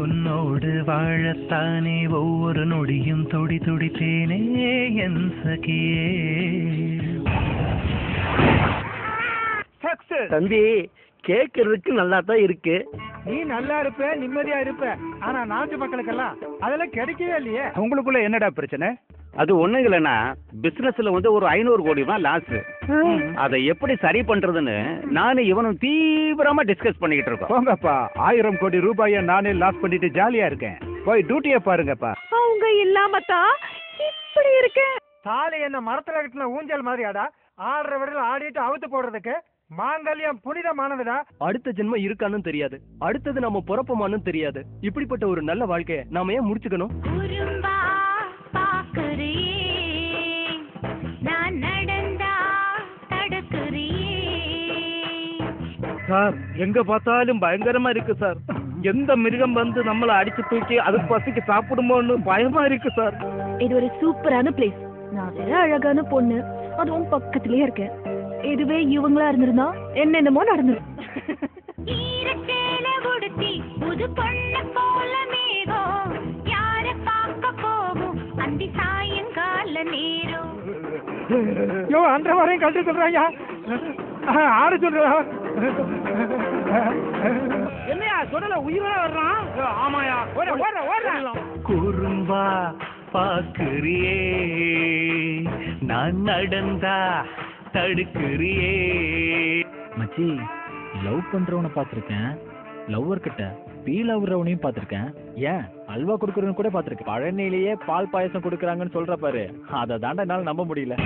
உன்னோடு வாழத்தானே ஒவ்வொரு நொடியும் துடி துடித்தேனே என் சகியே. தம்பி கேக்குறதுக்கு நல்லா தான் இருக்கு. நீ நல்லா இருப்ப, நிம்மதியா இருப்ப. ஆனா நாட்டு மக்களுக்கெல்லாம் அதெல்லாம் கிடைக்கவே இல்லையே. உங்களுக்குள்ள என்னடா பிரச்சனை? அது ஒண்ணுங்களேன்னா பிசினஸ்ல ஒரு 500 கோடி தான் லாஸ். அதை எப்படி சரி பண்றதுன்னு நானும் இவனும் தீவிரமா டிஸ்கஸ் பண்ணிக்கிட்டு இருக்கோம். போங்கப்பா, 1000 கோடி ரூபாயை நானே லாஸ் பண்ணிட்டு ஜாலியா இருக்கேன். போய் டியூட்டியை பாருங்கப்பா. அவங்க இல்லாமத்தான் இப்படி இருக்கேன். தாலி என்ன மரத்துல கட்டின ஊஞ்சல் மாதிரியாடா? ஆடுற விடல ஆடிட்டு அவுத்து போடுறதுக்கு. மாங்கல்யம் புனிதமானதுடா. அடுத்த ஜென்மம் இருக்கான்னு தெரியாது, அடுத்தது நம்ம பிறப்போமான்னு தெரியாது. இப்படிப்பட்ட ஒரு நல்ல வாழ்க்கைய நாம ஏன் முடிச்சுக்கணும்? சார், எங்க பார்த்தாலும் பயங்கரமா இருக்கு சார். எந்த மிருகம் வந்து நம்மள அடிச்சு தூக்கி அது பசிக்கு சாப்பிடுமோன்னு பயமா இருக்கு சார். இது ஒரு சூப்பரான பிளேஸ். நான் வேற அழகான பொண்ணு, அதுவும் பக்கத்திலேயே இருக்கேன். இதுவே இவங்களா இருந்திருந்தா என்னென்னமோ நடந்துரும். யோ, அந்த வரையும் கழட்டி சொல்றாங்க. ஆட சொல்றா. என்னையா சொல்லல, உயிரோட வர்றான். ஆமாயா, குறும்பா பாக்குறியே, நான் நடந்தா தடுக்குறியே. மச்சி, லவ் பண்றவனை பாத்திருக்கேன், லவ்வர் கிட்ட பீல் ஆகுறவனையும் பாத்திருக்கேன், ஏன் அல்வா கொடுக்கறவனு கூட பாத்திருக்கேன். பழனிலேயே பால் பாயசம் கொடுக்கறாங்கன்னு சொல்ற பாரு, அதை தாண்டா என்னால நம்ப முடியல.